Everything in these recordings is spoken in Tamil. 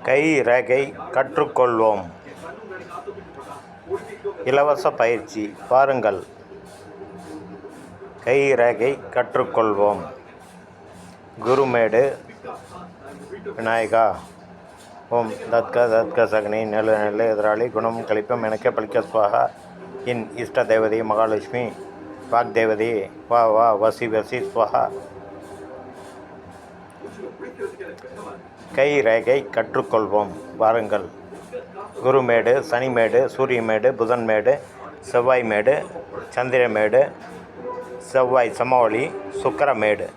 கை ரேகை கற்றுக்கொள்வோம். இலவச பயிற்சி பாருங்கள். கை ரேகை கற்றுக்கொள்வோம். குருமேடு விநாயகா ஓம் தத்க சகனி நெல்லு நெல்லு எதிராளி குணம் கழிப்பம் எனக்கு பலிக்க ஸ்வாகா. என் இஷ்ட தேவதை மகாலட்சுமி வாக்தேவதி வா வா வசி வசி ஸ்வாகா. கை ரேகை கற்றுக்கொள்வோம் வாருங்கள். குருமேடு, சனிமேடு, சூரியமேடு, புதன்மேடு, செவ்வாய்மேடு, சந்திரமேடு, செவ்வாய் சமவெளி, சுக்கிரமேடு.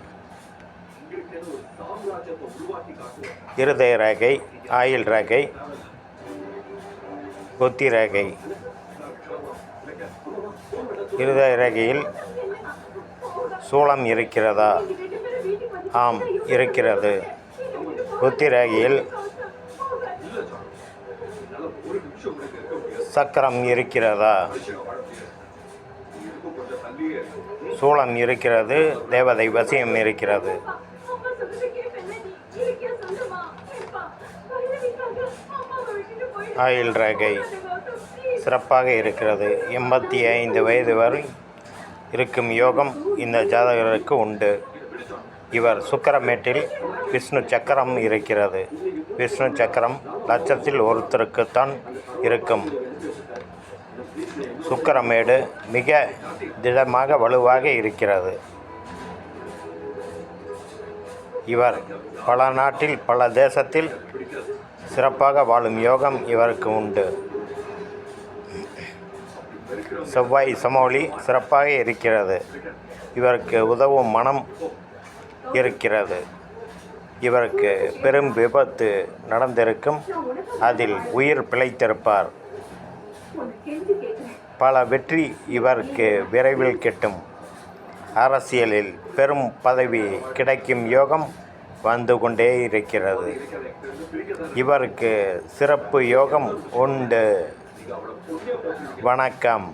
இருதய ரேகை, ஆயில் ரேகை, புத்தி ரேகை. இருதய ரேகையில் சூலம் இருக்கிறதா? ஆம், இருக்கிறது. புத்தி ரேகையில் சக்கரம் இருக்கிறதா? சூலம் இருக்கிறது. தேவதை வசியம் இருக்கிறது. ஆயில் ரேகை சிறப்பாக இருக்கிறது. 85 வயது வரை இருக்கும் யோகம் இந்த ஜாதகருக்கு உண்டு. இவர் சுக்கிரமேட்டில் விஷ்ணு சக்கரம் இருக்கிறது. விஷ்ணு சக்கரம் லட்சத்தில் ஒருத்தருக்குத்தான் இருக்கும். சுக்கிரமேடு மிக திடமாக வலுவாக இருக்கிறது. இவர் பல நாட்டில் பல தேசத்தில் சிறப்பாக வாழும் யோகம் இவருக்கு உண்டு. செவ்வாய் சமவெளி சிறப்பாக இருக்கிறது. இவருக்கு உதவும் மனம் இருக்கிறது. இவருக்கு பெரும் விபத்து நடந்திருக்கும். அதில் உயிர் பிழைத்திருப்பார். பல வெற்றி இவருக்கு விரைவில் கிட்டும். அரசியலில் பெரும் பதவி கிடைக்கும் யோகம் வந்து கொண்டே இருக்கிறது. இவருக்கு சிறப்பு யோகம் உண்டு. வணக்கம்.